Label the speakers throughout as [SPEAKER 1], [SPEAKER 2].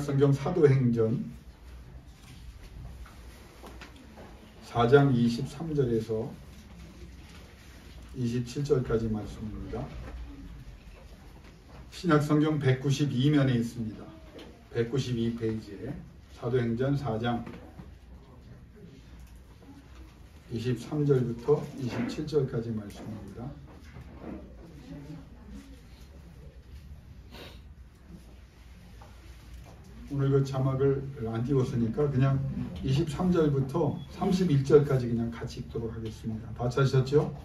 [SPEAKER 1] 신약성경 사도행전 4장 23절에서 27절까지 말씀입니다. 신약성경 192면에 있습니다. 192페이지에 사도행전 4장 23절부터 27절까지 말씀입니다. 오늘 그 자막을 안 띄웠으니까 그냥 23절부터 31절까지 그냥 같이 읽도록 하겠습니다. 다 찾으셨죠?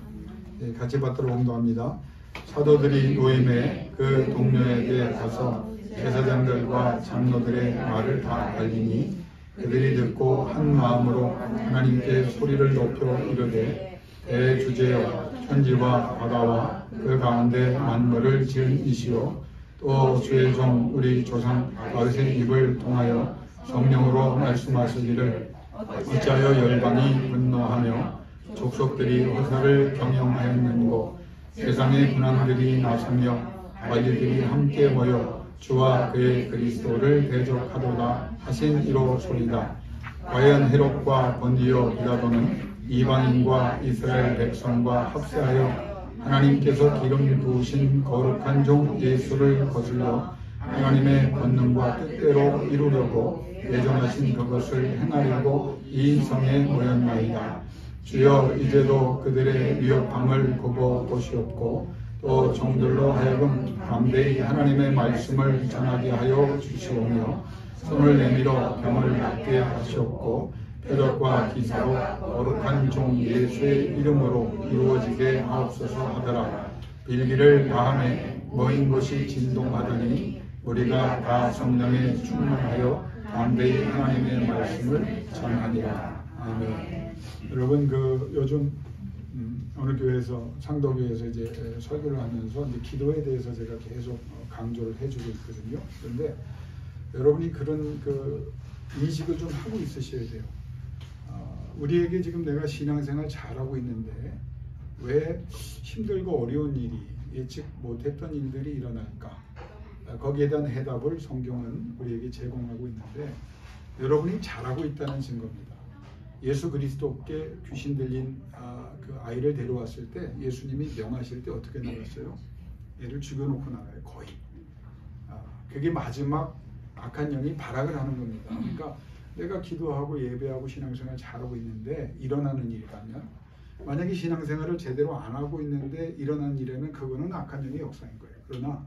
[SPEAKER 1] 네, 같이 받도록 홍도합니다. 사도들이 노임에 그 동료에게 가서 제사장들과 장로들의 말을 다 알리니 그들이 듣고 한 마음으로 하나님께 소리를 높여 이르되 대주제여 천지와 바다와 그 가운데 만물을 지은 이시오 또 주의 종 우리 조상 다윗의 입을 통하여 성령으로 말씀하시기를 어찌하여 열방이 분노하며 족속들이 허사를 경영하였는고 세상의 군왕들이 나서며 관리들이 함께 모여 주와 그의 그리스도를 대적하도다 하신 이로 소리다. 과연 헤롯과 본디오 빌라도는 이방인과 이스라엘 백성과 합세하여 하나님께서 기름 부으신 거룩한 종 예수를 거슬러 하나님의 권능과 뜻대로 이루려고 예정하신 그것을 행하려고 이 성에 모였나이다. 주여 이제도 그들의 위협함을 굽어 보시옵고 또 종들로 하여금 담대히 하나님의 말씀을 전하게 하여 주시오며 손을 내밀어 병을 낫게 하시옵고 표적과 기사로 거룩한 종 예수의 이름으로 이루어지게 하옵소서 하더라. 빌기를 다음에 모인 곳이 진동하더니 우리가 다 성령에 충만하여 담대히 하나님의 말씀을 전하니라. 아멘. 여러분 요즘 어느 교회에서 상도교회에서 이제 설교를 하면서 이제 기도에 대해서 제가 계속 강조를 해주고 있거든요. 그런데 여러분이 그런 인식을 좀 하고 있으셔야 돼요. 우리에게 지금 내가 신앙생활 잘하고 있는데 왜 힘들고 어려운 일이 예측 못했던 일들이 일어날까? 거기에 대한 해답을 성경은 우리에게 제공하고 있는데 여러분이 잘하고 있다는 증거입니다. 예수 그리스도께 귀신 들린 그 아이를 데려왔을 때 예수님이 명하실 때 어떻게 나갔어요? 얘를 죽여놓고 나가요. 거의. 그게 마지막 악한 영이 발악을 하는 겁니다. 그러니까 내가 기도하고 예배하고 신앙생활 잘하고 있는데 일어나는 일이라면 만약에 신앙생활을 제대로 안 하고 있는데 일어난 일에는 그거는 악한 영의 역사인 거예요. 그러나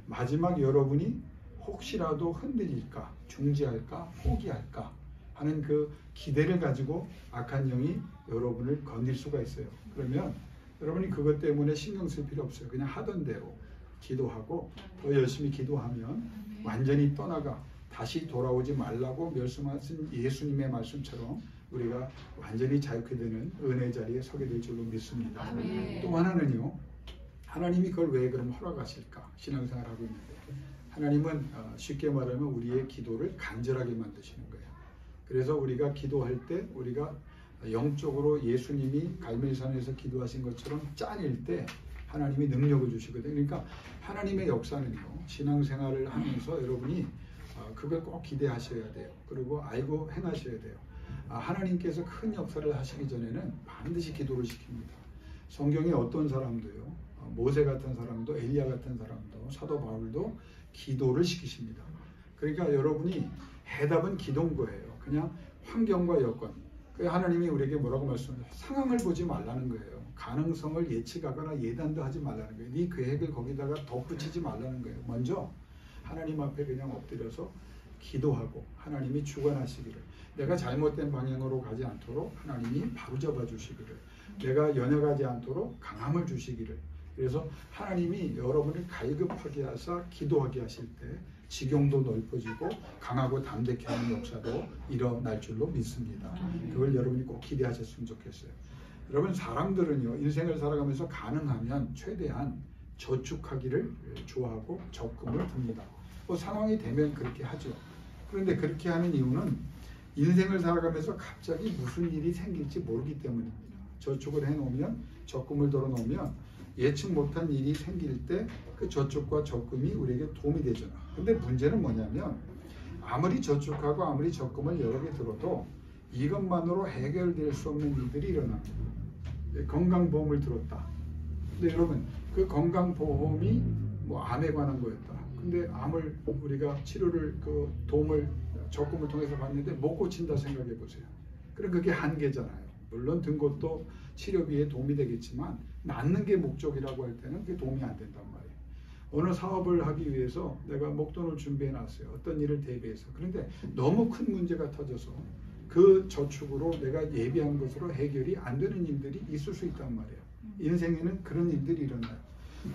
[SPEAKER 1] 마지막 여러분이 혹시라도 흔들릴까, 중지할까, 포기할까 하는 그 기대를 가지고 악한 영이 여러분을 건들 수가 있어요. 그러면 여러분이 그것 때문에 신경 쓸 필요 없어요. 그냥 하던 대로 기도하고 더 열심히 기도하면 완전히 떠나가 다시 돌아오지 말라고 말씀하신 예수님의 말씀처럼 우리가 완전히 자유케 되는 은혜 자리에 서게 될 줄로 믿습니다. 아멘. 또 하나는요, 하나님이 그걸 왜 그럼 허락하실까? 신앙생활하고 있는데 하나님은 쉽게 말하면 우리의 기도를 간절하게 만드시는 거예요. 그래서 우리가 기도할 때 우리가 영적으로 예수님이 갈멜산에서 기도하신 것처럼 짠일 때 하나님이 능력을 주시거든요. 그러니까 하나님의 역사는요, 신앙생활을 하면서 여러분이 그걸 꼭 기대하셔야 돼요. 그리고 알고 행하셔야 돼요. 하나님께서 큰 역사를 하시기 전에는 반드시 기도를 시킵니다. 성경에 어떤 사람도요, 모세 같은 사람도 엘리야 같은 사람도 사도 바울도 기도를 시키십니다. 그러니까 여러분이 해답은 기도인 거예요. 그냥 환경과 여건. 하나님이 우리에게 뭐라고 말씀하세요? 상황을 보지 말라는 거예요. 가능성을 예측하거나 예단도 하지 말라는 거예요. 네 계획을 거기다가 덧붙이지 말라는 거예요. 먼저 하나님 앞에 그냥 엎드려서 기도하고 하나님이 주관하시기를, 내가 잘못된 방향으로 가지 않도록 하나님이 바로잡아 주시기를, 내가 연약하지 않도록 강함을 주시기를. 그래서 하나님이 여러분을 갈급하게 하사 기도하게 하실 때 지경도 넓어지고 강하고 담대케 하는 역사도 일어날 줄로 믿습니다. 그걸 여러분이 꼭 기대하셨으면 좋겠어요. 여러분, 사람들은요, 인생을 살아가면서 가능하면 최대한 저축하기를 좋아하고 적금을 듭니다. 상황이 되면 그렇게 하죠. 그런데 그렇게 하는 이유는 인생을 살아가면서 갑자기 무슨 일이 생길지 모르기 때문입니다. 저축을 해놓으면, 적금을 들어놓으면 예측 못한 일이 생길 때 그 저축과 적금이 우리에게 도움이 되잖아. 근데 문제는 뭐냐면 아무리 저축하고 아무리 적금을 여러 개 들어도 이것만으로 해결될 수 없는 일들이 일어납니다. 건강보험을 들었다. 근데 여러분 그 건강보험이 뭐 암에 관한 거였다. 근데 암을 우리가 치료를 그 도움을 적금을 통해서 받는데 못 고친다 생각해 보세요. 그럼 그게 한계잖아요. 물론 든 것도 치료비에 도움이 되겠지만 낫는 게 목적이라고 할 때는 그게 도움이 안 된단 말이에요. 어느 사업을 하기 위해서 내가 목돈을 준비해 놨어요. 어떤 일을 대비해서. 그런데 너무 큰 문제가 터져서 그 저축으로 내가 예비한 것으로 해결이 안 되는 일들이 있을 수 있단 말이에요. 인생에는 그런 일들이 일어나요.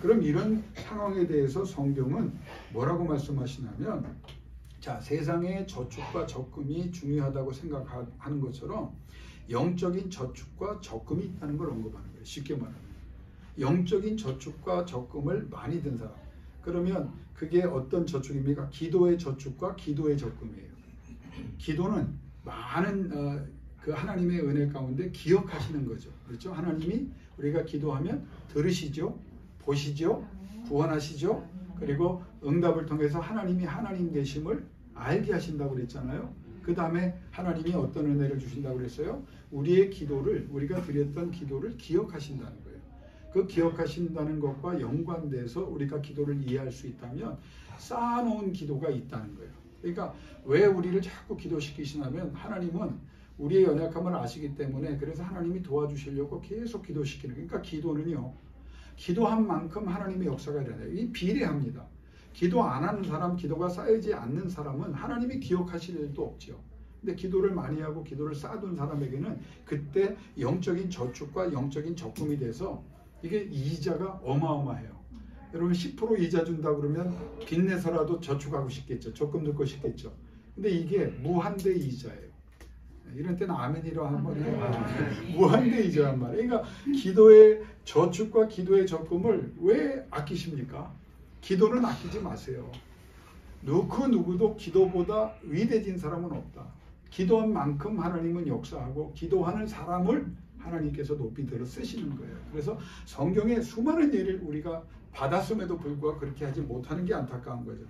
[SPEAKER 1] 그럼 이런 상황에 대해서 성경은 뭐라고 말씀하시냐면, 자, 세상에 저축과 적금이 중요하다고 생각하는 것처럼 영적인 저축과 적금이 있다는 걸 언급하는 거예요. 쉽게 말하면 영적인 저축과 적금을 많이 든 사람, 그러면 그게 어떤 저축입니까? 기도의 저축과 기도의 적금이에요. 기도는 많은 그 하나님의 은혜 가운데 기억하시는 거죠. 그렇죠? 하나님이 우리가 기도하면 들으시죠, 보시죠, 구원하시죠. 그리고 응답을 통해서 하나님이 하나님 되심을 알게 하신다고 그랬잖아요. 그 다음에 하나님이 어떤 은혜를 주신다고 그랬어요? 우리의 기도를, 우리가 드렸던 기도를 기억하신다는 거예요. 그 기억하신다는 것과 연관돼서 우리가 기도를 이해할 수 있다면 쌓아놓은 기도가 있다는 거예요. 그러니까 왜 우리를 자꾸 기도시키시냐면 하나님은 우리의 연약함을 아시기 때문에, 그래서 하나님이 도와주시려고 계속 기도시키는 거예요. 그러니까 기도는요, 기도한 만큼 하나님의 역사가 일어나요. 이 비례합니다. 기도 안 하는 사람, 기도가 쌓이지 않는 사람은 하나님이 기억하실 일도 없죠. 근데 기도를 많이 하고 기도를 쌓아둔 사람에게는 그때 영적인 저축과 영적인 적금이 돼서 이게 이자가 어마어마해요. 여러분 10% 이자 준다 그러면 빚내서라도 저축하고 싶겠죠. 적금 넣고 싶겠죠. 근데 이게 무한대 이자예요. 이런 때는 아멘이라고 한번 해요. 무한대 이자란 말이에요. 그러니까 기도의 저축과 기도의 적금을 왜 아끼십니까? 기도는 아끼지 마세요. 그 누구도 기도보다 위대진 사람은 없다. 기도한 만큼 하나님은 역사하고 기도하는 사람을 하나님께서 높이 들어 쓰시는 거예요. 그래서 성경의 수많은 예를 우리가 받았음에도 불구하고 그렇게 하지 못하는 게 안타까운 거죠.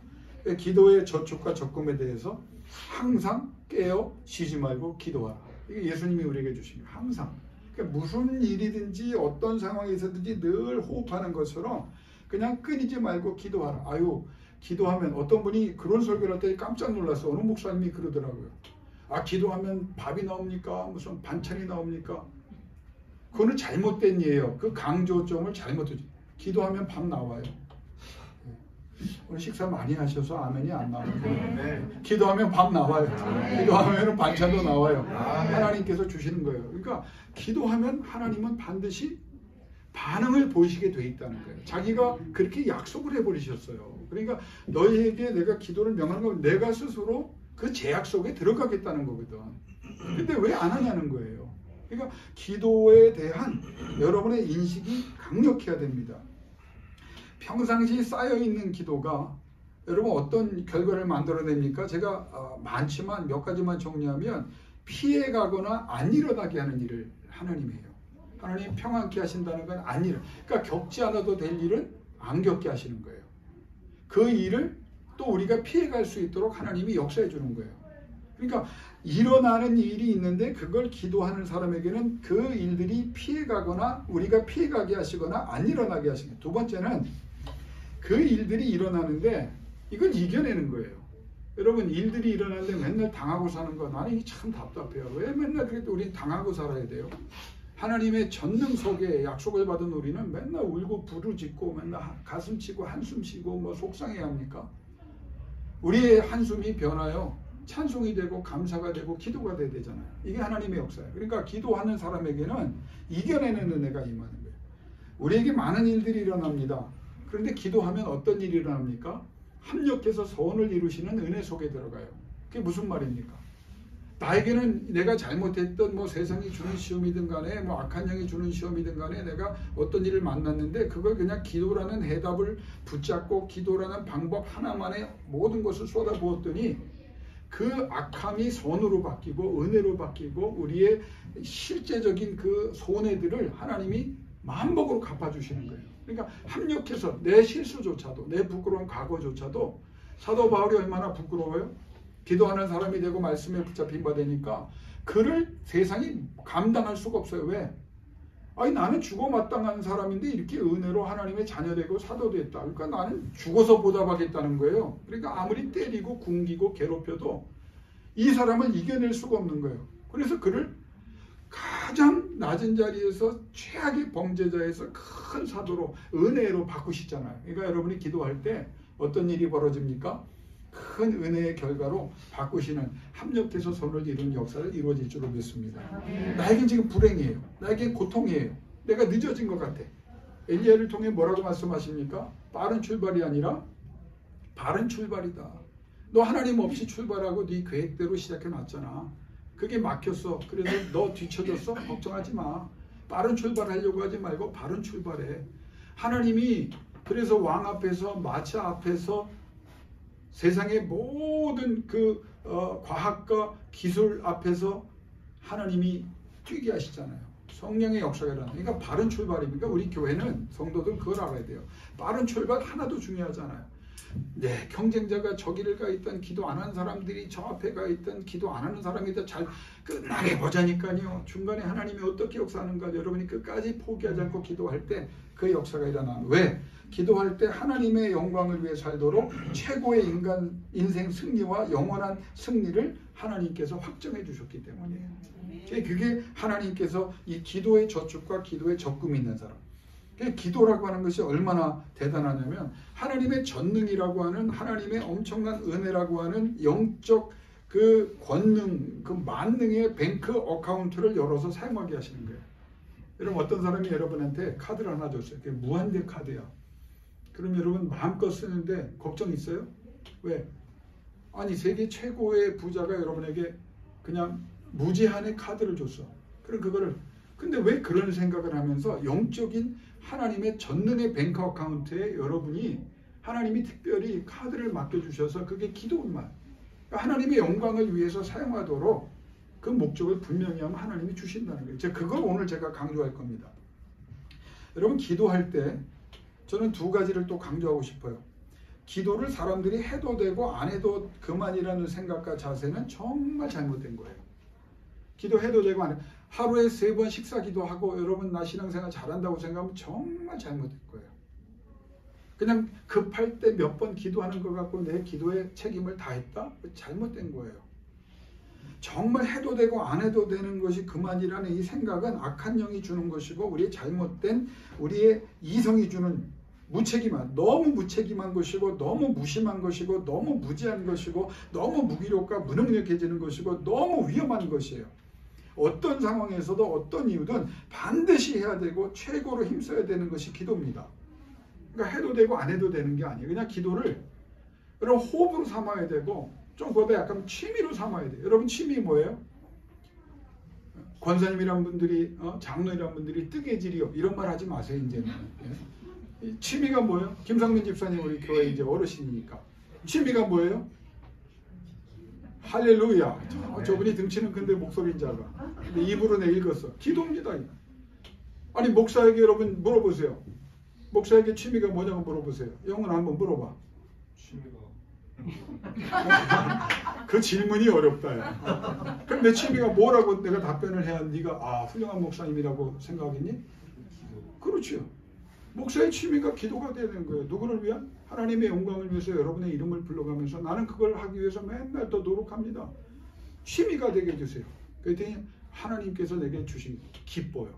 [SPEAKER 1] 기도의 저축과 적금에 대해서 항상 깨어 쉬지 말고 기도하라. 이게 예수님이 우리에게 주신 거예요. 항상. 그러니까 무슨 일이든지 어떤 상황에서든지 늘 호흡하는 것처럼 그냥 끊이지 말고 기도하라. 아유, 기도하면 어떤 분이 그런 설교를 할 때 깜짝 놀랐어. 어느 목사님이 그러더라고요. 아, 기도하면 밥이 나옵니까? 무슨 반찬이 나옵니까? 그거는 잘못된 예예요. 그 강조점을 잘못했죠. 기도하면 밥 나와요. 오늘 식사 많이 하셔서 아멘이 안 나오는데 기도하면 밥 나와요. 기도하면 반찬도 나와요. 하나님께서 주시는 거예요. 그러니까 기도하면 하나님은 반드시 반응을 보이시게 돼 있다는 거예요. 자기가 그렇게 약속을 해버리셨어요. 그러니까 너희에게 내가 기도를 명하는 건 내가 스스로 그 제약 속에 들어가겠다는 거거든. 근데 왜 안 하냐는 거예요. 그러니까 기도에 대한 여러분의 인식이 강력해야 됩니다. 평상시 쌓여있는 기도가 여러분 어떤 결과를 만들어냅니까? 제가 많지만 몇 가지만 정리하면 피해가거나 안 일어나게 하는 일을 하나님이 해요. 하나님 평안케 하신다는 건 안 일어. 그러니까 겪지 않아도 될 일은 안 겪게 하시는 거예요. 그 일을 또 우리가 피해갈 수 있도록 하나님이 역사해 주는 거예요. 그러니까 일어나는 일이 있는데 그걸 기도하는 사람에게는 그 일들이 피해가거나 우리가 피해가게 하시거나 안 일어나게 하시는 거예요. 두 번째는 그 일들이 일어나는데 이걸 이겨내는 거예요. 여러분 일들이 일어나는데 맨날 당하고 사는 거 나는 이게 참 답답해요. 왜 맨날 그렇게 우리 당하고 살아야 돼요? 하나님의 전능 속에 약속을 받은 우리는 맨날 울고 부르짖고 맨날 가슴 치고 한숨 쉬고 뭐 속상해야 합니까? 우리의 한숨이 변하여 찬송이 되고 감사가 되고 기도가 돼야 되잖아요. 이게 하나님의 역사예요. 그러니까 기도하는 사람에게는 이겨내는 은혜가 임하는 거예요. 우리에게 많은 일들이 일어납니다. 그런데 기도하면 어떤 일이 일어납니까? 합력해서 소원을 이루시는 은혜 속에 들어가요. 그게 무슨 말입니까? 나에게는 내가 잘못했던 뭐 세상이 주는 시험이든 간에 뭐 악한 영이 주는 시험이든 간에 내가 어떤 일을 만났는데 그걸 그냥 기도라는 해답을 붙잡고 기도라는 방법 하나만에 모든 것을 쏟아부었더니 그 악함이 선으로 바뀌고 은혜로 바뀌고 우리의 실제적인 그 손해들을 하나님이 만복으로 갚아주시는 거예요. 그러니까 합력해서 내 실수조차도 내 부끄러운 과거조차도 사도 바울이 얼마나 부끄러워요? 기도하는 사람이 되고 말씀에 붙잡힌 바 되니까 그를 세상이 감당할 수가 없어요. 왜? 아니 나는 죽어 마땅한 사람인데 이렇게 은혜로 하나님의 자녀되고 사도됐다. 그러니까 나는 죽어서 보답하겠다는 거예요. 그러니까 아무리 때리고 굶기고 괴롭혀도 이 사람을 이겨낼 수가 없는 거예요. 그래서 그를 가장 낮은 자리에서 최악의 범죄자에서 큰 사도로 은혜로 바꾸시잖아요. 그러니까 여러분이 기도할 때 어떤 일이 벌어집니까? 큰 은혜의 결과로 바꾸시는 합력돼서 손을 이룬 역사를 이루어질 줄로 믿습니다. 나에겐 지금 불행이에요. 나에겐 고통이에요. 내가 늦어진 것 같아. 엘리야를 통해 뭐라고 말씀하십니까? 빠른 출발이 아니라 바른 출발이다. 너 하나님 없이 출발하고 네 계획대로 시작해놨잖아. 그게 막혔어. 그래서 너 뒤쳐졌어? 걱정하지 마. 빠른 출발하려고 하지 말고 바른 출발해. 하나님이 그래서 왕 앞에서 마차 앞에서 세상의 모든 그 과학과 기술 앞에서 하나님이 뛰게 하시잖아요. 성령의 역사가 일어나요. 그러니까 바른 출발입니까? 우리 교회는 성도들 그걸 알아야 돼요. 빠른 출발 하나도 중요하잖아요. 네, 경쟁자가 저기를 가 있던 기도 안 하는 사람들이 저 앞에 가 있던 기도 안 하는 사람이 더 잘 끝나게 보자니까요. 중간에 하나님이 어떻게 역사하는가 여러분이 끝까지 포기하지 않고 기도할 때 그 역사가 일어나는. 왜? 기도할 때 하나님의 영광을 위해 살도록 최고의 인생 승리와 영원한 승리를 하나님께서 확정해 주셨기 때문이에요. 그게 하나님께서 이 기도의 저축과 기도의 적금이 있는 사람. 기도라고 하는 것이 얼마나 대단하냐면 하나님의 전능이라고 하는 하나님의 엄청난 은혜라고 하는 영적 그 권능, 그 만능의 뱅크 어카운트를 열어서 사용하게 하시는 거예요. 여러분 어떤 사람이 여러분한테 카드를 하나 줬어요. 그게 무한대 카드야. 그럼 여러분 마음껏 쓰는데 걱정 있어요? 왜? 아니 세계 최고의 부자가 여러분에게 그냥 무제한의 카드를 줬어. 그럼 그거를 근데 왜 그런 생각을 하면서 영적인 하나님의 전능의 뱅크 어카운트에 여러분이 하나님이 특별히 카드를 맡겨주셔서 그게 기도만 하나님의 영광을 위해서 사용하도록 그 목적을 분명히 하면 하나님이 주신다는 거예요. 그걸 오늘 제가 강조할 겁니다. 여러분 기도할 때 저는 두 가지를 또 강조하고 싶어요. 기도를 사람들이 해도 되고 안 해도 그만이라는 생각과 자세는 정말 잘못된 거예요. 기도해도 되고 안 해도 하루에 3번 식사 기도하고 여러분 나 신앙생활 잘한다고 생각하면 정말 잘못된 거예요. 그냥 급할 때 몇 번 기도하는 것 같고 내 기도에 책임을 다했다? 잘못된 거예요. 정말 해도 되고 안 해도 되는 것이 그만이라는 이 생각은 악한 영이 주는 것이고 우리의 잘못된 우리의 이성이 주는 무책임한 너무 무책임한 것이고 너무 무심한 것이고 너무 무지한 것이고 너무 무기력과 무능력해지는 것이고 너무 위험한 것이에요. 어떤 상황에서도 어떤 이유든 반드시 해야 되고 최고로 힘써야 되는 것이 기도입니다. 그러니까 해도 되고 안 해도 되는 게 아니에요. 그냥 기도를 여러분 호흡으로 삼아야 되고 좀 그보다 약간 취미로 삼아야 돼요. 여러분 취미 뭐예요? 권사님이란 분들이 장로이란 분들이 뜨개질이요 이런 말 하지 마세요. 이제는. 취미가 뭐예요? 김상민 집사님 우리 교회 이제 어르신이니까 취미가 뭐예요? 할렐루야. 저분이 등치는 큰데 목소리는 작아. 근데 입으로 내 읽었어. 기도입니다. 아니 목사에게 여러분 물어보세요. 목사에게 취미가 뭐냐고 물어보세요. 영은 한번 물어봐.
[SPEAKER 2] 취미가
[SPEAKER 1] 그 질문이 어렵다. 야. 그럼 내 취미가 뭐라고 내가 답변을 해야 네가 훌륭한 목사님이라고 생각하겠니? 그렇죠. 목사의 취미가 기도가 되는 거예요. 누구를 위한? 하나님의 영광을 위해서 여러분의 이름을 불러가면서 나는 그걸 하기 위해서 맨날 더 노력합니다. 취미가 되게 해주세요. 그랬더니 하나님께서 내게 주신 기뻐요.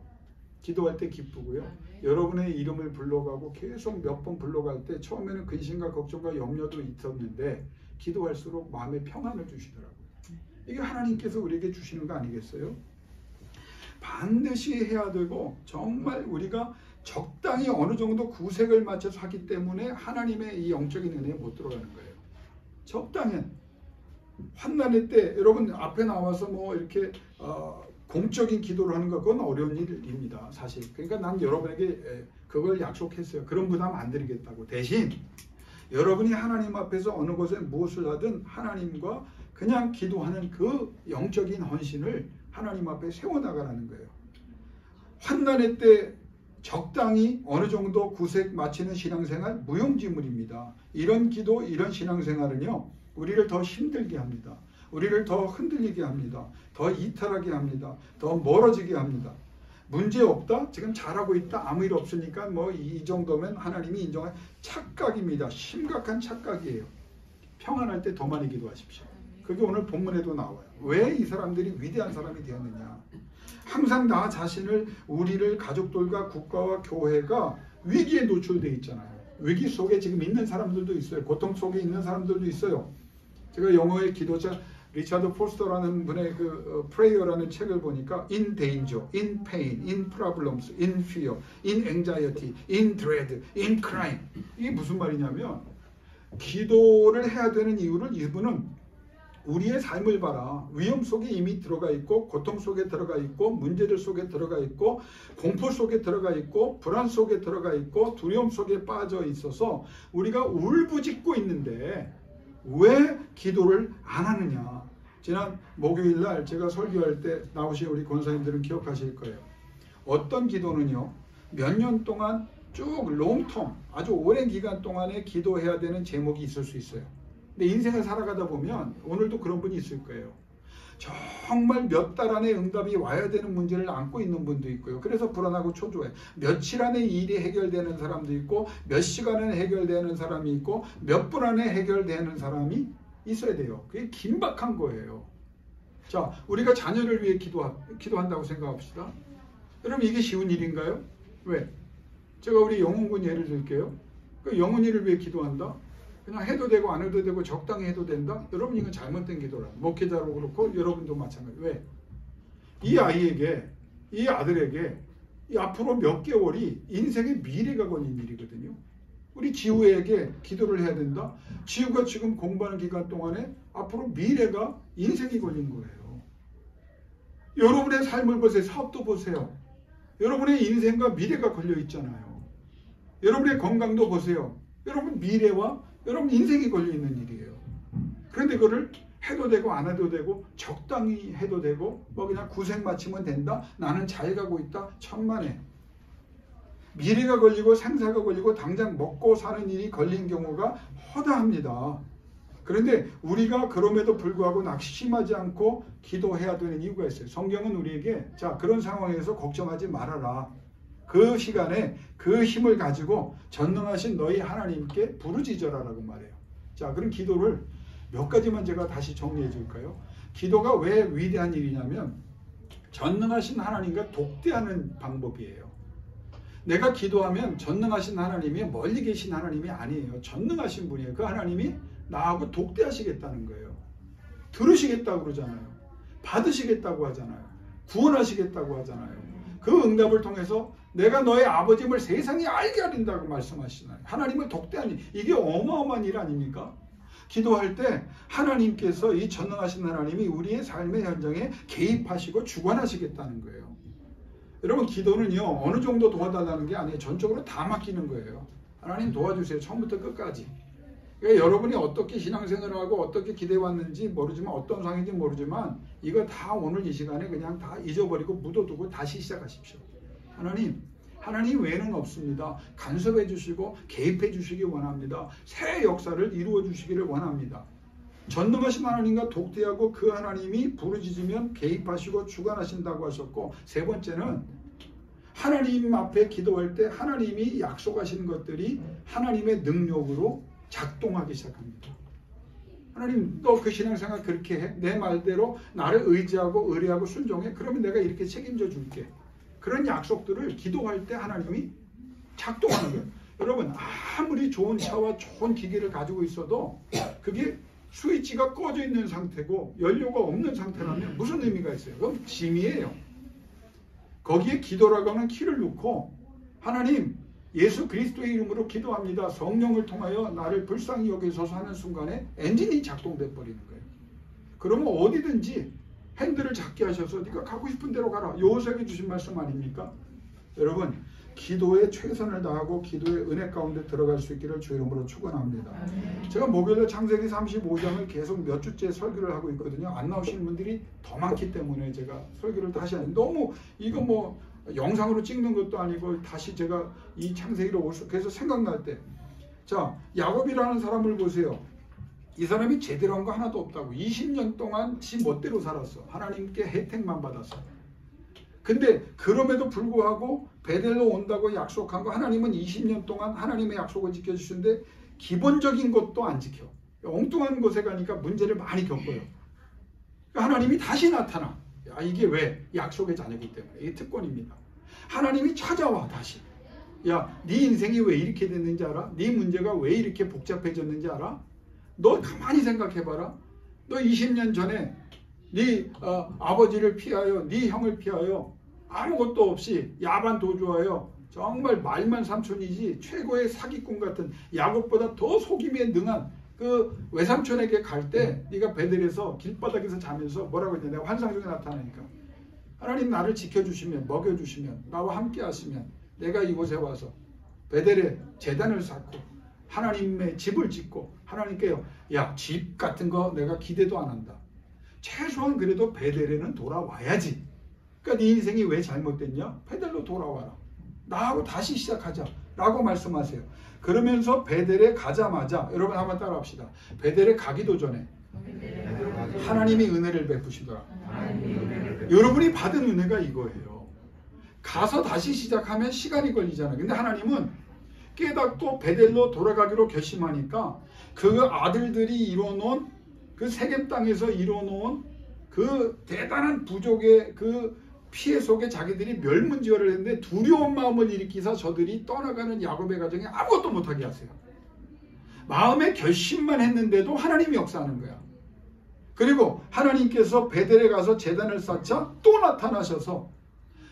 [SPEAKER 1] 기도할 때 기쁘고요. 여러분의 이름을 불러가고 계속 몇 번 불러갈 때 처음에는 근심과 걱정과 염려도 있었는데 기도할수록 마음의 평안을 주시더라고요. 이게 하나님께서 우리에게 주시는 거 아니겠어요? 반드시 해야 되고 정말 우리가 적당히 어느 정도 구색을 맞춰서 하기 때문에 하나님의 이 영적인 은혜에 못 들어가는 거예요. 적당히 환난의 때 여러분 앞에 나와서 뭐 이렇게 공적인 기도를 하는 거 그건 어려운 일입니다. 사실. 그러니까 난 여러분에게 그걸 약속했어요. 그런 부담 안 드리겠다고. 대신 여러분이 하나님 앞에서 어느 곳에 무엇을 하든 하나님과 그냥 기도하는 그 영적인 헌신을 하나님 앞에 세워나가라는 거예요. 환난의 때 적당히 어느 정도 구색 맞추는 신앙생활 무용지물입니다. 이런 기도, 이런 신앙생활은요. 우리를 더 힘들게 합니다. 우리를 더 흔들리게 합니다. 더 이탈하게 합니다. 더 멀어지게 합니다. 문제 없다? 지금 잘하고 있다? 아무 일 없으니까 뭐 이 정도면 하나님이 인정한 착각입니다. 심각한 착각이에요. 평안할 때 더 많이 기도하십시오. 그게 오늘 본문에도 나와요. 왜 이 사람들이 위대한 사람이 되었느냐? 항상 나 자신을, 우리를, 가족들과 국가와 교회가 위기에 노출되어 있잖아요. 위기 속에 지금 있는 사람들도 있어요. 고통 속에 있는 사람들도 있어요. 제가 영어의 기도자 리차드 포스터라는 분의 그 Prayer라는 책을 보니까 in danger, in pain, in problems, in fear, in anxiety, in dread, in crime. 이게 무슨 말이냐면 기도를 해야 되는 이유를 이분은 우리의 삶을 봐라. 위험 속에 이미 들어가 있고 고통 속에 들어가 있고 문제들 속에 들어가 있고 공포 속에 들어가 있고 불안 속에 들어가 있고 두려움 속에 빠져 있어서 우리가 울부짖고 있는데 왜 기도를 안 하느냐. 지난 목요일 날 제가 설교할 때 나오신 우리 권사님들은 기억하실 거예요. 어떤 기도는요. 몇 년 동안 쭉 롱텀 아주 오랜 기간 동안에 기도해야 되는 제목이 있을 수 있어요. 근데 인생을 살아가다 보면 오늘도 그런 분이 있을 거예요. 정말 몇 달 안에 응답이 와야 되는 문제를 안고 있는 분도 있고요. 그래서 불안하고 초조해. 며칠 안에 일이 해결되는 사람도 있고 몇 시간에 해결되는 사람이 있고 몇 분 안에 해결되는 사람이 있어야 돼요. 그게 긴박한 거예요. 자, 우리가 자녀를 위해 기도한다고 생각합시다. 여러분 이게 쉬운 일인가요? 왜? 제가 우리 영훈군 예를 들게요. 그 영훈이를 위해 기도한다? 그냥 해도 되고 안 해도 되고 적당히 해도 된다? 여러분 이건 잘못된 기도라. 목회자로 그렇고 여러분도 마찬가지. 왜? 이 아이에게, 이 아들에게 이 앞으로 몇 개월이 인생의 미래가 걸린 일이거든요. 우리 지우에게 기도를 해야 된다? 지우가 지금 공부하는 기간 동안에 앞으로 미래가 인생이 걸린 거예요. 여러분의 삶을 보세요. 사업도 보세요. 여러분의 인생과 미래가 걸려 있잖아요. 여러분의 건강도 보세요. 여러분 미래와 여러분 인생이 걸려있는 일이에요. 그런데 그거를 해도 되고 안 해도 되고 적당히 해도 되고 뭐 그냥 구색 맞추면 된다. 나는 잘 가고 있다. 천만에. 미래가 걸리고 생사가 걸리고 당장 먹고 사는 일이 걸린 경우가 허다합니다. 그런데 우리가 그럼에도 불구하고 낙심하지 않고 기도해야 되는 이유가 있어요. 성경은 우리에게 자 그런 상황에서 걱정하지 말아라. 그 시간에 그 힘을 가지고 전능하신 너희 하나님께 부르짖어라라고 말해요. 자, 그럼 기도를 몇 가지만 제가 다시 정리해 줄까요? 기도가 왜 위대한 일이냐면 전능하신 하나님과 독대하는 방법이에요. 내가 기도하면 전능하신 하나님이 멀리 계신 하나님이 아니에요. 전능하신 분이에요. 그 하나님이 나하고 독대하시겠다는 거예요. 들으시겠다고 그러잖아요. 받으시겠다고 하잖아요. 구원하시겠다고 하잖아요. 그 응답을 통해서 내가 너의 아버지임을 세상이 알게 하린다고 말씀하시나요? 하나님을 독대하니 이게 어마어마한 일 아닙니까? 기도할 때 하나님께서 이 전능하신 하나님이 우리의 삶의 현장에 개입하시고 주관하시겠다는 거예요. 여러분 기도는요 어느 정도 도와달라는 게 아니에요. 전적으로 다 맡기는 거예요. 하나님 도와주세요. 처음부터 끝까지. 그러니까 여러분이 어떻게 신앙생활을 하고 어떻게 기대왔는지 모르지만 어떤 상황인지 모르지만 이거 다 오늘 이 시간에 그냥 다 잊어버리고 묻어두고 다시 시작하십시오. 하나님 외에는 없습니다. 간섭해 주시고 개입해 주시기 원합니다. 새 역사를 이루어 주시기를 원합니다. 전능하신 하나님과 독대하고 그 하나님이 부르짖으면 개입하시고 주관하신다고 하셨고 세 번째는 하나님 앞에 기도할 때 하나님이 약속하신 것들이 하나님의 능력으로 작동하기 시작합니다. 하나님 너 그 신앙생활 그렇게 해? 내 말대로 나를 의지하고 의뢰하고 순종해? 그러면 내가 이렇게 책임져 줄게. 그런 약속들을 기도할 때 하나님이 작동하는 거예요. 여러분 아무리 좋은 차와 좋은 기계를 가지고 있어도 그게 스위치가 꺼져 있는 상태고 연료가 없는 상태라면 무슨 의미가 있어요? 그건 짐이에요. 거기에 기도라고 하는 키를 넣고 하나님 예수 그리스도의 이름으로 기도합니다. 성령을 통하여 나를 불쌍히 여기소서 하는 순간에 엔진이 작동돼 버리는 거예요. 그러면 어디든지 핸들을 잡게 하셔서 네가 가고 싶은 대로 가라. 요셉이 주신 말씀 아닙니까? 여러분 기도에 최선을 다하고 기도의 은혜 가운데 들어갈 수 있기를 주 이름으로 축원합니다. 제가 목요일에 창세기 35장을 계속 몇 주째 설교를 하고 있거든요. 안 나오시는 분들이 더 많기 때문에 제가 설교를 다시 하는데 너무 이거 뭐 영상으로 찍는 것도 아니고 다시 제가 이 창세기로 그래서 생각날 때 자 야곱이라는 사람을 보세요. 이 사람이 제대로 한 거 하나도 없다고. 20년 동안 지 멋대로 살았어. 하나님께 혜택만 받았어. 근데 그럼에도 불구하고 베델로 온다고 약속한 거, 하나님은 20년 동안 하나님의 약속을 지켜주시는데 기본적인 것도 안 지켜. 엉뚱한 곳에 가니까 문제를 많이 겪어요. 하나님이 다시 나타나. 야, 이게 왜? 약속의 자녀이기 때문에. 이게 특권입니다. 하나님이 찾아와 다시. 야, 네 인생이 왜 이렇게 됐는지 알아? 네 문제가 왜 이렇게 복잡해졌는지 알아? 너 가만히 생각해봐라. 너 20년 전에 네 아버지를 피하여, 네 형을 피하여 아무것도 없이 야반 도주하여 정말 말만 삼촌이지 최고의 사기꾼 같은, 야곱보다 더 속임에 능한 그 외삼촌에게 갈 때 네가 베델에서 길바닥에서 자면서 뭐라고 했냐. 내가 환상 중에 나타나니까 하나님 나를 지켜주시면, 먹여주시면, 나와 함께 하시면 내가 이곳에 와서 베델에 제단을 쌓고 하나님의 집을 짓고, 하나님께요, 야, 집 같은 거 내가 기대도 안 한다. 최소한 그래도 베델에는 돌아와야지. 그러니까 네 인생이 왜 잘못됐냐? 베델로 돌아와라. 나하고 다시 시작하자 라고 말씀하세요. 그러면서 베델에 가자마자, 여러분 한번 따라합시다. 베델에 가기도 전에 하나님이 은혜를 베푸시더라. 여러분이 받은 은혜가 이거예요. 가서 다시 시작하면 시간이 걸리잖아요. 근데 하나님은 깨닫고 베델로 돌아가기로 결심하니까 그 아들들이 이뤄놓은, 그 세겜 땅에서 이뤄놓은 그 대단한 부족의 그 피해 속에 자기들이 멸문지어를 했는데 두려운 마음을 일으키사 저들이 떠나가는 야곱의 가정에 아무것도 못하게 하세요. 마음의 결심만 했는데도 하나님이 역사하는 거야. 그리고 하나님께서 베델에 가서 제단을 쌓자 또 나타나셔서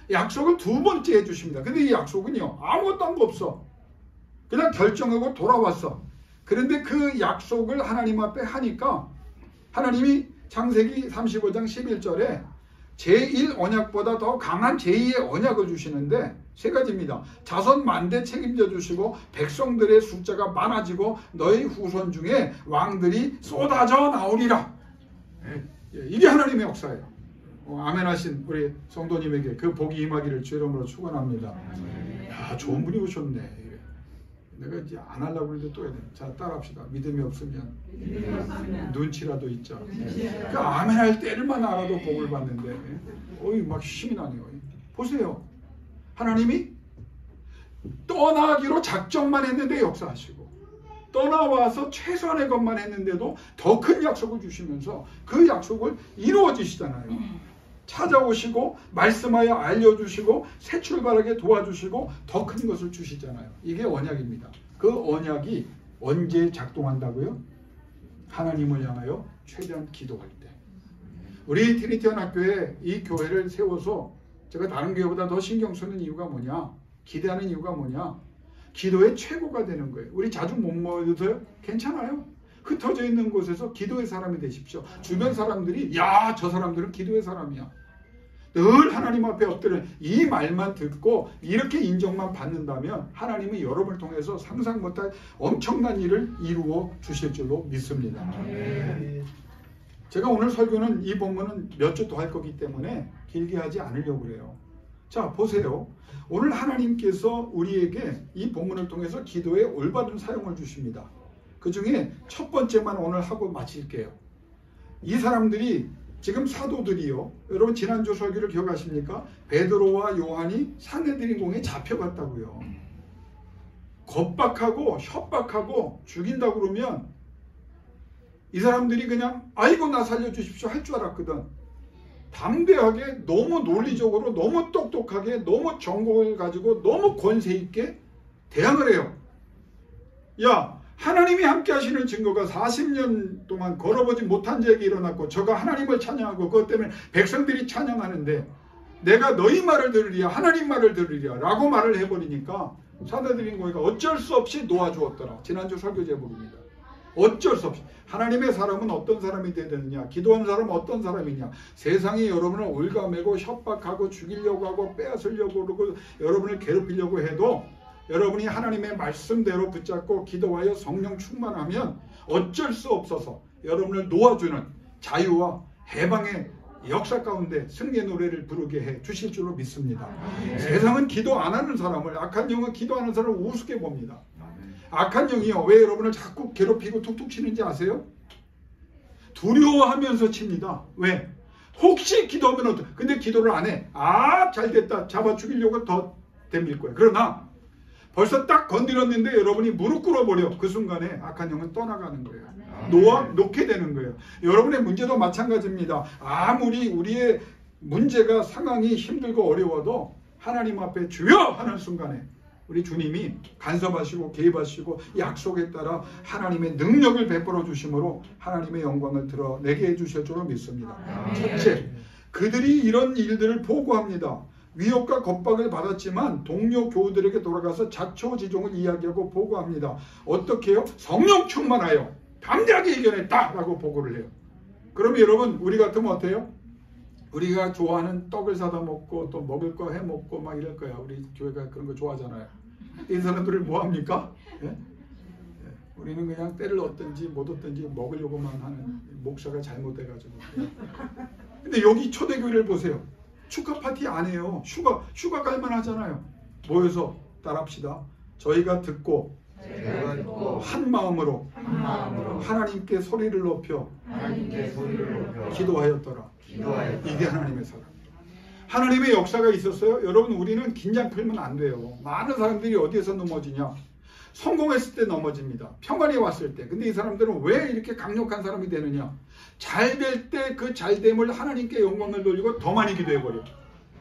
[SPEAKER 1] 약속을 두 번째 해주십니다. 근데 이 약속은요, 아무것도 한 거 없어. 그냥 결정하고 돌아왔어. 그런데 그 약속을 하나님 앞에 하니까 하나님이 창세기 35장 11절에 제1 언약보다 더 강한 제2의 언약을 주시는데 세 가지입니다. 자손 만대 책임져 주시고 백성들의 숫자가 많아지고 너희 후손 중에 왕들이 쏟아져 나오리라. 이게 하나님의 역사예요. 아멘 하신 우리 성도님에게 그 복이 임하기를 주 이름으로 축원합니다. 야, 좋은 분이 오셨네. 내가 이제 안 하려고 그러는데 또 해야 돼. 자, 따라합시다. 믿음이 없으면 눈치라도 있자. 그 아멘 할 때를만 알아도 복을 받는데, 막 힘이 나네요. 보세요. 하나님이 떠나기로 작정만 했는데 역사하시고, 떠나와서 최소한의 것만 했는데도 더 큰 약속을 주시면서 그 약속을 이루어지시잖아요. 찾아오시고 말씀하여 알려주시고 새 출발하게 도와주시고 더 큰 것을 주시잖아요. 이게 언약입니다. 그 언약이 언제 작동한다고요? 하나님을 향하여 최대한 기도할 때. 우리 트리니티원 학교에 이 교회를 세워서 제가 다른 교회보다 더 신경 쓰는 이유가 뭐냐? 기대하는 이유가 뭐냐? 기도의 최고가 되는 거예요. 우리 자주 못 모여도요? 괜찮아요. 흩어져 있는 곳에서 기도의 사람이 되십시오. 주변 사람들이 야, 저 사람들은 기도의 사람이야. 늘 하나님 앞에 엎드려 이 말만 듣고 이렇게 인정만 받는다면 하나님은 여러분을 통해서 상상 못할 엄청난 일을 이루어 주실 줄로 믿습니다. 제가 오늘 설교는 이 본문은 몇 주 더 할 거기 때문에 길게 하지 않으려고 그래요. 자, 보세요. 오늘 하나님께서 우리에게 이 본문을 통해서 기도에 올바른 사용을 주십니다. 그 중에 첫 번째만 오늘 하고 마칠게요. 이 사람들이 지금 사도들이요. 여러분 지난주 설교를 기억하십니까? 베드로와 요한이 산헤드린 공에 잡혀갔다고요. 겁박하고 협박하고 죽인다고 그러면 이 사람들이 그냥 아이고 나 살려주십시오 할 줄 알았거든. 담대하게 너무 논리적으로 너무 똑똑하게 너무 정곡을 가지고 너무 권세 있게 대항을 해요. 야, 하나님이 함께 하시는 증거가 40년 동안 걸어보지 못한 적이 일어났고 저가 하나님을 찬양하고 그것 때문에 백성들이 찬양하는데 내가 너희 말을 들으리야 하나님 말을 들으리야 라고 말을 해버리니까 산헤드린 공회가 어쩔 수 없이 놓아주었더라. 지난주 설교 제목입니다. 어쩔 수 없이. 하나님의 사람은 어떤 사람이 되야 되느냐? 기도하는 사람은 어떤 사람이냐? 세상이 여러분을 올가매고 협박하고 죽이려고 하고 빼앗으려고 그러고 여러분을 괴롭히려고 해도 여러분이 하나님의 말씀대로 붙잡고 기도하여 성령 충만하면 어쩔 수 없어서 여러분을 놓아주는 자유와 해방의 역사 가운데 승리의 노래를 부르게 해 주실 줄로 믿습니다. 세상은 기도 안 하는 사람을, 악한 영은 기도하는 사람을 우습게 봅니다. 악한 영이요, 왜 여러분을 자꾸 괴롭히고 툭툭 치는지 아세요? 두려워하면서 칩니다. 왜? 혹시 기도하면 어떡해? 근데 기도를 안 해. 아, 잘 됐다. 잡아 죽이려고 더 덤빌 거야. 그러나 벌써 딱 건드렸는데 여러분이 무릎 꿇어버려. 그 순간에 악한 영은 떠나가는 거예요. 놓게 되는 거예요. 여러분의 문제도 마찬가지입니다. 아무리 우리의 문제가 상황이 힘들고 어려워도 하나님 앞에 주여 하는 순간에 우리 주님이 간섭하시고 개입하시고 약속에 따라 하나님의 능력을 베풀어 주심으로 하나님의 영광을 드러내게 해주실 줄로 믿습니다. 첫째, 그들이 이런 일들을 보고합니다. 위협과 겁박을 받았지만 동료 교우들에게 돌아가서 자초지종을 이야기하고 보고합니다. 어떻게 해요? 성령 충만하여 담대하게 이겨냈다라고 보고를 해요. 그럼 여러분 우리 같으면 어때요? 우리가 좋아하는 떡을 사다 먹고 또 먹을 거 해 먹고 막 이럴 거야. 우리 교회가 그런 거 좋아하잖아요. 이 사람들을 뭐 합니까? 예? 우리는 그냥 때를 얻든지 못 얻든지 먹으려고만 하는 목사가 잘못돼가지고. 근데 여기 초대교회를 보세요. 축하 파티 안 해요. 휴가 갈만 하잖아요. 모여서 따라합시다. 저희가 듣고 한 마음으로 하나님께 소리를 높여 기도하였더라. 이게 하나님의 사랑. 하나님의 역사가 있었어요. 여러분 우리는 긴장 풀면 안 돼요. 많은 사람들이 어디에서 넘어지냐? 성공했을 때 넘어집니다. 평안이 왔을 때. 근데 이 사람들은 왜 이렇게 강력한 사람이 되느냐? 잘 될 때 그 잘됨을 하나님께 영광을 돌리고 더 많이 기도해버려.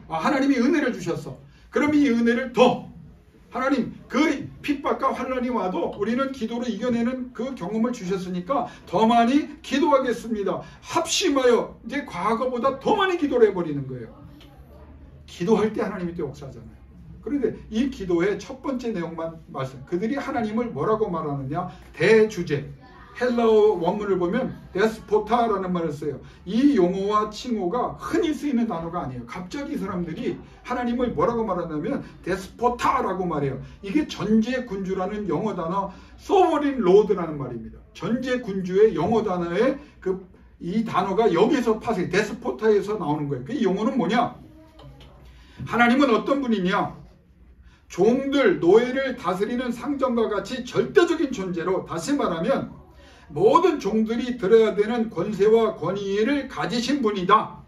[SPEAKER 1] 하나님이 은혜를 주셨어. 그럼 이 은혜를 더 하나님 그 핍박과 환난이 와도 우리는 기도로 이겨내는 그 경험을 주셨으니까 더 많이 기도하겠습니다. 합심하여 이제 과거보다 더 많이 기도를 해버리는 거예요. 기도할 때 하나님이 또 역사하잖아요. 그런데 이 기도의 첫 번째 내용만 말씀. 그들이 하나님을 뭐라고 말하느냐? 대주제. 헬라어 원문을 보면 데스포타라는 말을 써요. 이 용어와 칭호가 흔히 쓰이는 단어가 아니에요. 갑자기 이 사람들이 하나님을 뭐라고 말하냐면 데스포타라고 말해요. 이게 전제군주라는 영어 단어 소버린 로드라는 말입니다. 전제군주의 영어 단어의 이 단어가 여기서 파생, 데스포타에서 나오는 거예요. 그 용어는 뭐냐? 하나님은 어떤 분이냐? 종들, 노예를 다스리는 상정과 같이 절대적인 존재로, 다시 말하면 모든 종들이 들어야 되는 권세와 권위를 가지신 분이다.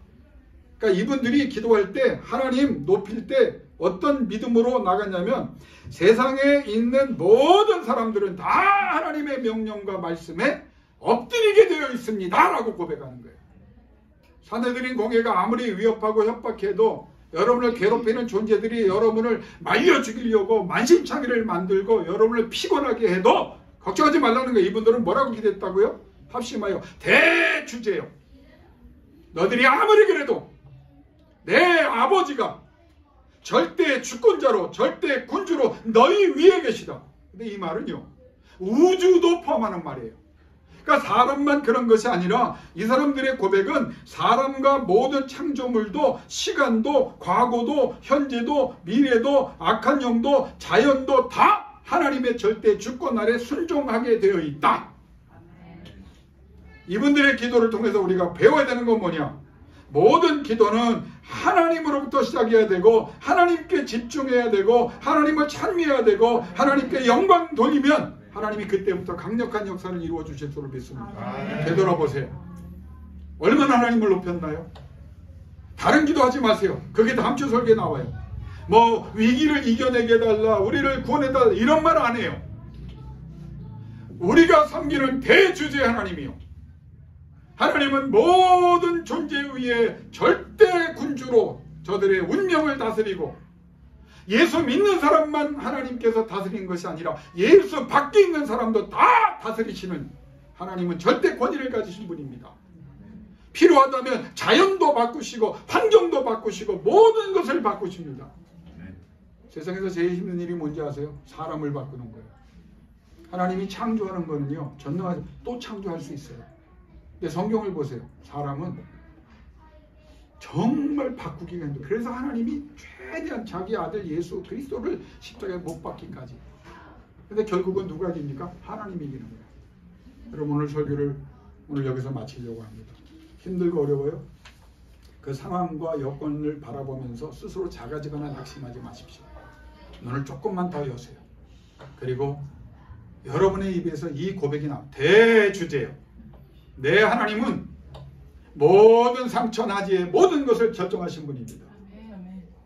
[SPEAKER 1] 그러니까 이분들이 기도할 때 하나님 높일 때 어떤 믿음으로 나갔냐면 세상에 있는 모든 사람들은 다 하나님의 명령과 말씀에 엎드리게 되어 있습니다 라고 고백하는 거예요. 사내들인 공예가 아무리 위협하고 협박해도 여러분을 괴롭히는 존재들이 여러분을 말려 죽이려고 만신창이를 만들고 여러분을 피곤하게 해도 걱정하지 말라는 거예요. 이분들은 뭐라고 기도했다고요? 합심하여 대주제요. 너들이 아무리 그래도 내 아버지가 절대 주권자로 절대 군주로 너희 위에 계시다. 근데 이 말은요. 우주도 포함하는 말이에요. 그러니까 사람만 그런 것이 아니라 이 사람들의 고백은 사람과 모든 창조물도 시간도 과거도 현재도 미래도 악한 영도 자연도 다 하나님의 절대 주권 아래 순종하게 되어 있다. 이분들의 기도를 통해서 우리가 배워야 되는 건 뭐냐? 모든 기도는 하나님으로부터 시작해야 되고 하나님께 집중해야 되고 하나님을 찬미해야 되고 하나님께 영광 돌리면 하나님이 그때부터 강력한 역사를 이루어 주실 줄을 믿습니다. 되돌아보세요. 얼마나 하나님을 높였나요? 다른 기도하지 마세요. 그게 다음 주 설교에 나와요. 뭐 위기를 이겨내게 해달라, 우리를 구원해달라 이런 말 안 해요. 우리가 섬기는 대주제 하나님이요. 하나님은 모든 존재 위에 절대 군주로 저들의 운명을 다스리고 예수 믿는 사람만 하나님께서 다스리는 것이 아니라 예수 밖에 있는 사람도 다 다스리시는 하나님은 절대 권위를 가지신 분입니다. 필요하다면 자연도 바꾸시고 환경도 바꾸시고 모든 것을 바꾸십니다. 세상에서 제일 힘든 일이 뭔지 아세요? 사람을 바꾸는 거예요. 하나님이 창조하는 거는요, 전능하지 또 창조할 수 있어요. 근데 성경을 보세요. 사람은 정말 바꾸기가 힘들어요. 그래서 하나님이 최대한 자기 아들 예수 그리스도를 십자가에 못 박기까지. 근데 결국은 누가 이깁니까? 하나님이 이기는 거예요. 여러분 오늘 설교를 오늘 여기서 마치려고 합니다. 힘들고 어려워요? 그 상황과 여건을 바라보면서 스스로 작아지거나 낙심하지 마십시오. 눈을 조금만 더 여세요. 그리고 여러분의 입에서 이 고백이 나와. 대주제요. 내 하나님은 모든 상처 나지의 모든 것을 결정하신 분입니다.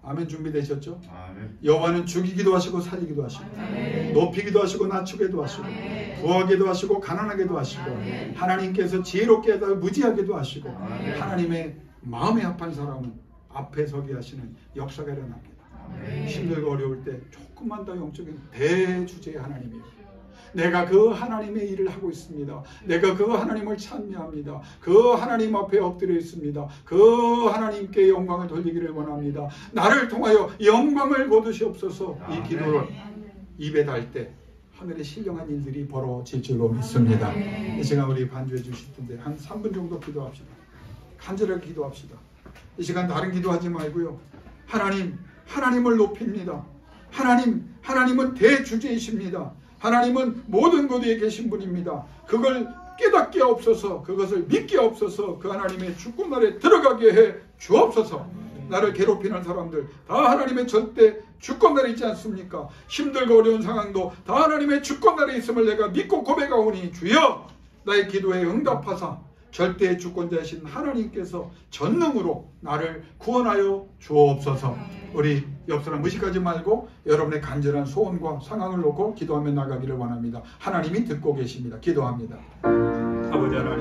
[SPEAKER 1] 아멘. 준비되셨죠?
[SPEAKER 2] 아멘.
[SPEAKER 1] 여호와는 죽이기도 하시고 살리기도 하시고 높이기도 하시고 낮추기도 하시고 부하게도 하시고 가난하게도 하시고 하나님께서 지혜롭게 하다가 무지하게도 하시고 하나님의 마음에 합한 사람은 앞에 서게 하시는 역사가 일어납니다. 힘들고 어려울 때 조금만 더 영적인 대주제의 하나님이에요. 내가 그 하나님의 일을 하고 있습니다. 내가 그 하나님을 찬미합니다. 그 하나님 앞에 엎드려 있습니다. 그 하나님께 영광을 돌리기를 원합니다. 나를 통하여 영광을 거두시옵소서. 이 기도를 입에 달 때 하늘의 신령한 일들이 벌어질 줄로 믿습니다. 이 시간 우리 반주해 주실 텐데 한 3분 정도 기도합시다. 간절하게 기도합시다. 이 시간 다른 기도하지 말고요. 하나님을 높입니다. 하나님은 대주제이십니다. 하나님은 모든 곳에 계신 분입니다. 그걸 깨닫게 없어서, 그것을 믿게 없어서 그 하나님의 주권날에 들어가게 해 주옵소서. 나를 괴롭히는 사람들 다 하나님의 절대 주권날에 있지 않습니까? 힘들고 어려운 상황도 다 하나님의 주권날에 있음을 내가 믿고 고백하오니 주여 나의 기도에 응답하사 절대의 주권자이신 하나님께서 전능으로 나를 구원하여 주옵소서. 우리 옆 사람 무식하지 말고 여러분의 간절한 소원과 상황을 놓고 기도하며 나가기를 원합니다. 하나님이 듣고 계십니다. 기도합니다. 아버지 하나님.